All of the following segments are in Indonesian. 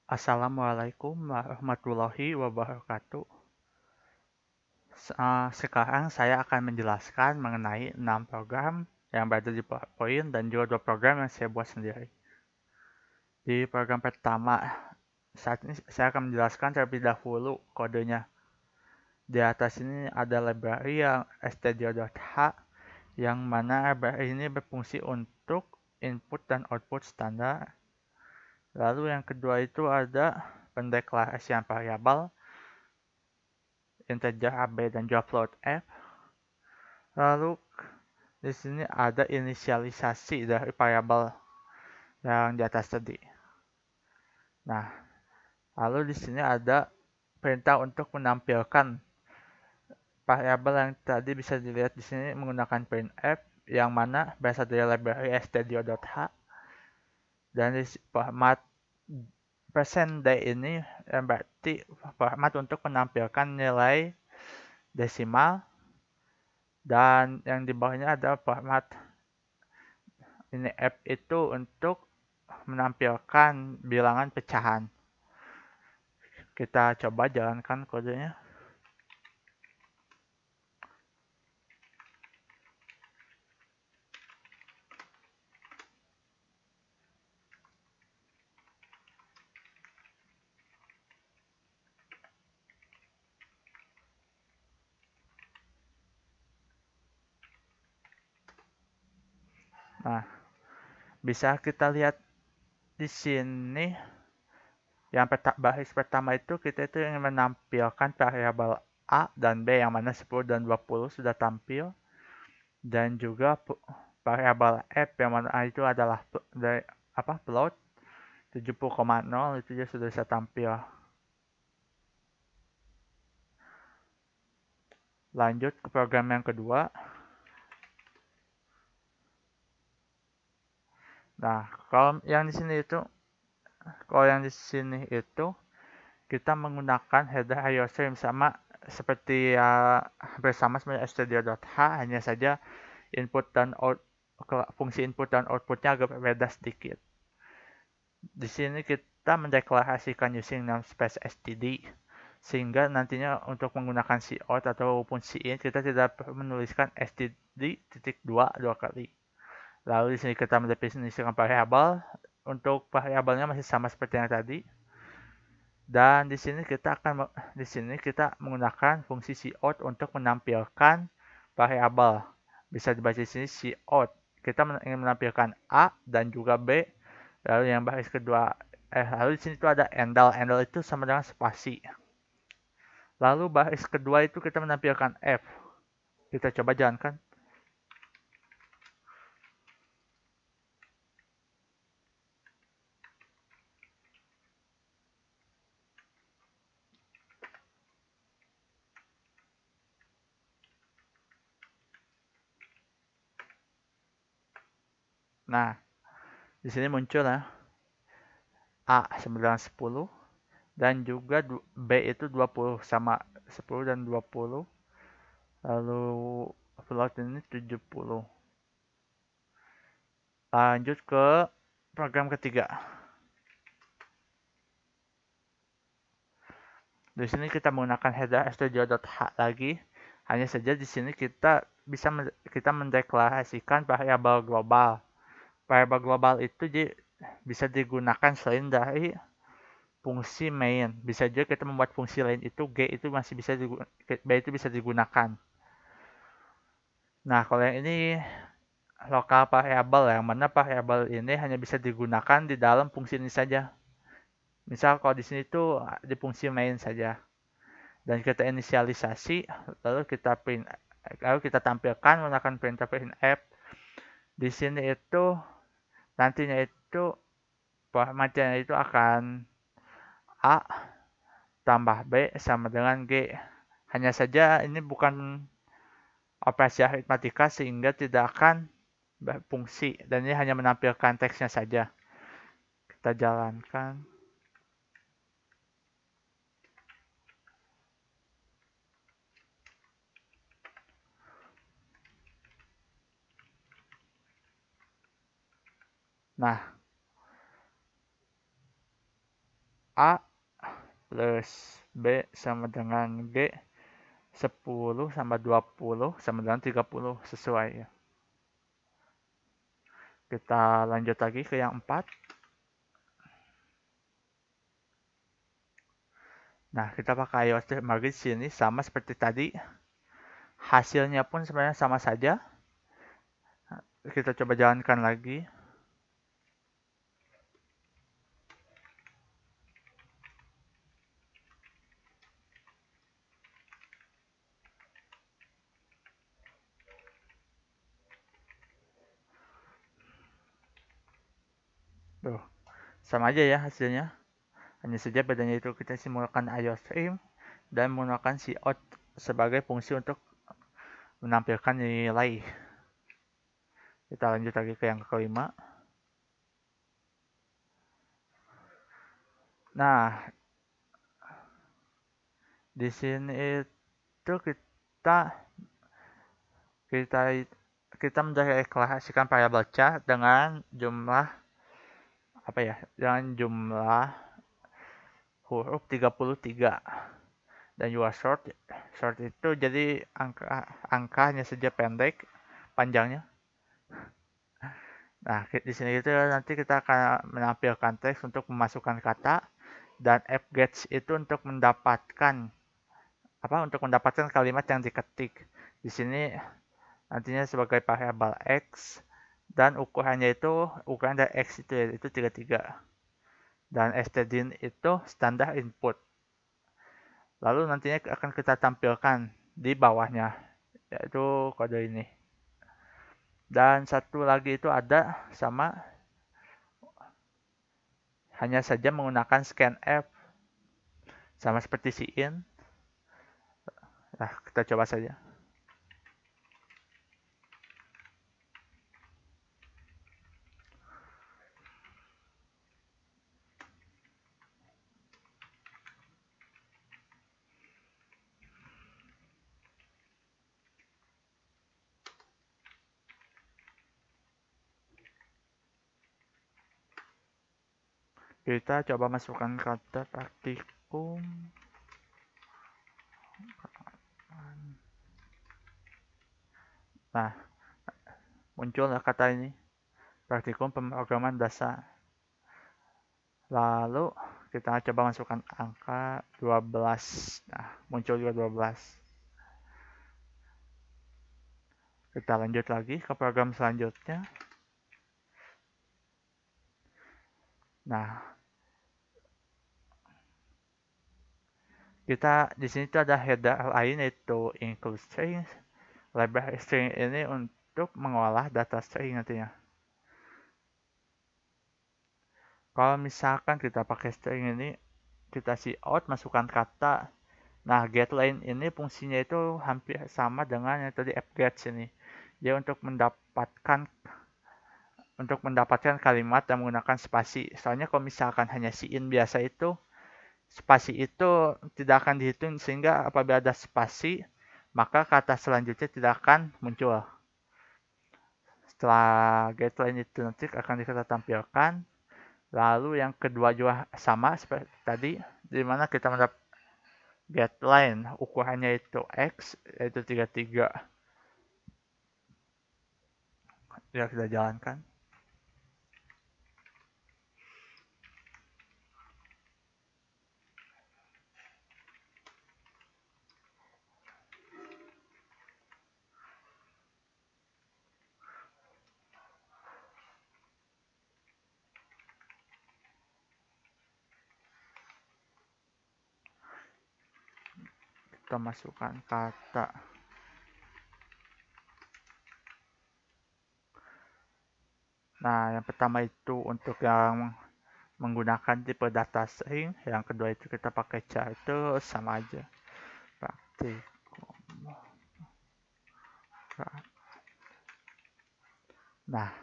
Assalamualaikum warahmatullahi wabarakatuh. Sekarang saya akan menjelaskan mengenai 6 program yang berada di PowerPoint dan juga 2 program yang saya buat sendiri. Di program pertama, saat ini saya akan menjelaskan terlebih dahulu kodenya. Di atas ini ada library yang stdio.h yang mana library ini berfungsi untuk input dan output standar. Lalu yang kedua itu ada pendeklarasian variabel integer AB dan juga float F. Lalu di sini ada inisialisasi dari variabel yang di atas tadi. Nah, lalu di sini ada perintah untuk menampilkan variabel yang tadi bisa dilihat di sini menggunakan printf yang mana berasal dari library stdio.h dan di format %d ini berarti format untuk menampilkan nilai desimal. Dan yang di bawahnya ada format ini F itu untuk menampilkan bilangan pecahan. Kita coba jalankan kodenya. Nah, bisa kita lihat di sini yang baris pertama itu kita itu ingin menampilkan variabel A dan B yang mana 10 dan 20 sudah tampil, dan juga variabel F yang mana itu adalah float 70,0 itu juga sudah bisa tampil. Lanjut ke program yang kedua. Nah, kalau yang di sini itu kita menggunakan header IOStream sama seperti bersama sebenarnya stdio.h, hanya saja fungsi input dan outputnya agak berbeda sedikit. Di sini kita mendeklarasikan using namespace std, sehingga nantinya untuk menggunakan cout ataupun cin kita tidak perlu menuliskan std.2 dua kali. Lalu di sini kita mendefinisikan variabel. Untuk variabelnya masih sama seperti yang tadi. Dan di sini kita menggunakan fungsi cout untuk menampilkan variabel. Bisa dibaca di sini cout. Kita ingin menampilkan A dan juga B. Lalu yang baris kedua, lalu di sini itu ada endal. Endal itu sama dengan spasi. Lalu baris kedua itu kita menampilkan F. Kita coba jalankan. Nah, di sini muncul A sama dengan 10 dan juga B itu 20, sama 10 dan 20. Lalu float ini 70. Lanjut ke program ketiga. Di sini kita menggunakan header stdio.h lagi. Hanya saja di sini kita mendeklarasikan variabel global. Variabel global itu bisa digunakan selain dari fungsi main. Bisa juga kita membuat fungsi lain itu G itu masih bisa B itu bisa digunakan. Nah, kalau yang ini lokal variabel, yang mana variabel ini hanya bisa digunakan di dalam fungsi ini saja. Misal kalau di sini tuh di fungsi main saja. Dan kita inisialisasi, lalu kita tampilkan menggunakan perintah printf. Di sini itu nantinya itu formatnya itu akan A tambah B sama dengan G. Hanya saja ini bukan operasi aritmatika sehingga tidak akan berfungsi, dan ini hanya menampilkan teksnya saja. Kita jalankan. Nah, A plus B sama dengan G, 10 sama 20 sama dengan 30 sesuai ya. Kita lanjut lagi ke yang 4. Nah, kita pakai iOS Margin sini sama seperti tadi. Hasilnya pun sebenarnya sama saja. Kita coba jalankan lagi. Tuh, sama aja ya hasilnya. Hanya saja bedanya itu kita simulkan IOStream dan menggunakan cout sebagai fungsi untuk menampilkan nilai. Kita lanjut lagi ke yang kelima. Nah, di sini itu kita kita mendeklarasikan variabel char dengan jumlah apa ya? Dengan jumlah huruf 33. Dan juga short itu jadi angkanya saja pendek, panjangnya. Nah, di sini itu nanti kita akan menampilkan teks untuk memasukkan kata, dan fgets itu untuk mendapatkan kalimat yang diketik. Di sini nantinya sebagai variabel x, dan ukurannya itu ukuran dari x itu 33. Dan stdin itu standar input. Lalu nantinya akan kita tampilkan di bawahnya, yaitu kode ini. Dan satu lagi itu ada sama, hanya saja menggunakan scanf sama seperti cin. Nah, kita coba saja. Kita coba masukkan kata praktikum. Nah, muncullah kata ini, praktikum pemrograman dasar. Lalu kita coba masukkan angka 12. Nah, muncul juga 12. Kita lanjut lagi ke program selanjutnya. Nah, kita di sini tuh ada header lain, yaitu include string. Library string ini untuk mengolah data string nantinya. Kalau misalkan kita pakai string ini, kita cout masukkan kata. Nah, getLine ini fungsinya itu hampir sama dengan yang tadi fgets ini. Dia untuk mendapatkan kalimat yang menggunakan spasi. Soalnya kalau misalkan hanya cin biasa itu, spasi itu tidak akan dihitung, sehingga apabila ada spasi, maka kata selanjutnya tidak akan muncul. Setelah getLine itu nanti akan kita tampilkan. Lalu yang kedua juga sama seperti tadi, di mana kita mendapat getLine ukurannya itu x, yaitu 33. Ya, kita jalankan. Kita masukkan kata. Nah, yang pertama itu untuk yang menggunakan tipe data string, yang kedua itu kita pakai char, itu sama aja. Praktikum. Nah,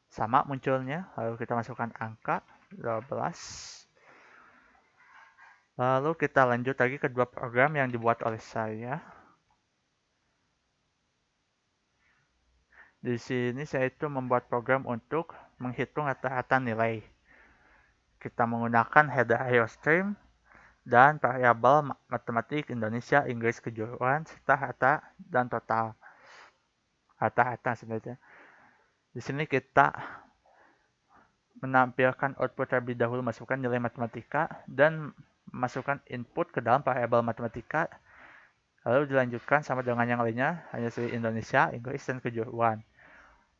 sama munculnya. Lalu kita masukkan angka 12. Lalu kita lanjut lagi ke dua program yang dibuat oleh saya. Di sini saya itu membuat program untuk menghitung rata-rata nilai. kita menggunakan header IOStream dan variabel matematik Indonesia, Inggris, kejuruan, serta harta dan total. Harta sebenarnya. Di sini kita menampilkan output terlebih dahulu, masukkan nilai matematika dan masukkan input ke dalam variabel matematika, lalu dilanjutkan sama dengan yang lainnya, hanya seperti Indonesia, Inggris, dan kejuruan.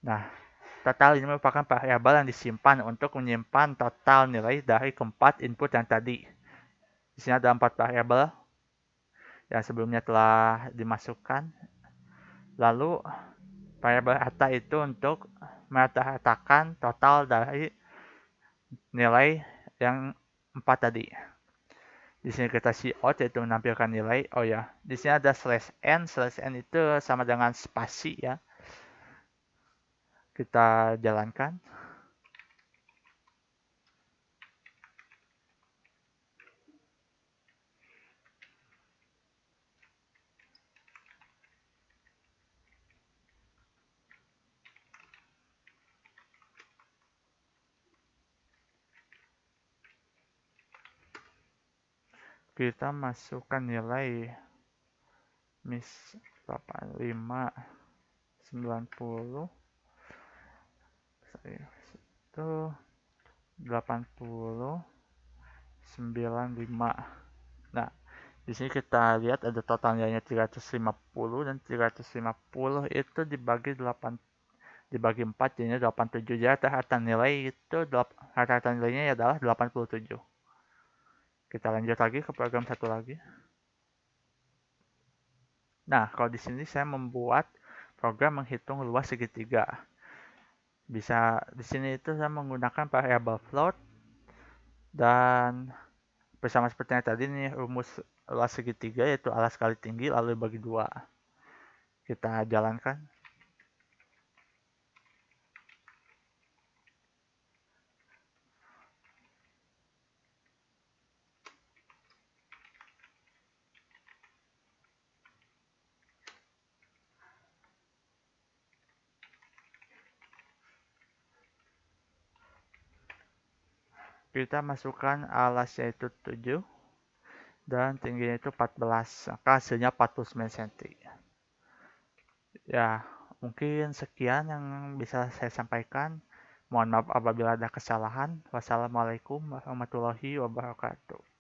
Nah, total ini merupakan variabel yang disimpan untuk menyimpan total nilai dari keempat input yang tadi. Di sini ada 4 variabel yang sebelumnya telah dimasukkan. Lalu variabel harta itu untuk merata-ratakan total dari nilai yang 4 tadi. Di sini kita cout yaitu menampilkan nilai. Oh ya, di sini ada /n. /n itu sama dengan spasi ya. Kita jalankan. Kita masukkan nilai mis 85 90 itu 80 95. Nah, di sini kita lihat ada total nilainya 350 dan 350 itu dibagi 4 jadinya 87. Jadi rata-rata nilai itu rata-rata nilainya adalah 87. Kita lanjut lagi ke program satu lagi. Nah, kalau di sini saya membuat program menghitung luas segitiga. Bisa di sini itu saya menggunakan variabel float dan bersama seperti yang tadi nih rumus luas segitiga yaitu alas kali tinggi lalu bagi 2. Kita jalankan. Kita masukkan alasnya itu 7 dan tingginya itu 14, maka hasilnya 49 cm. Ya, mungkin sekian yang bisa saya sampaikan. Mohon maaf apabila ada kesalahan. Wassalamualaikum warahmatullahi wabarakatuh.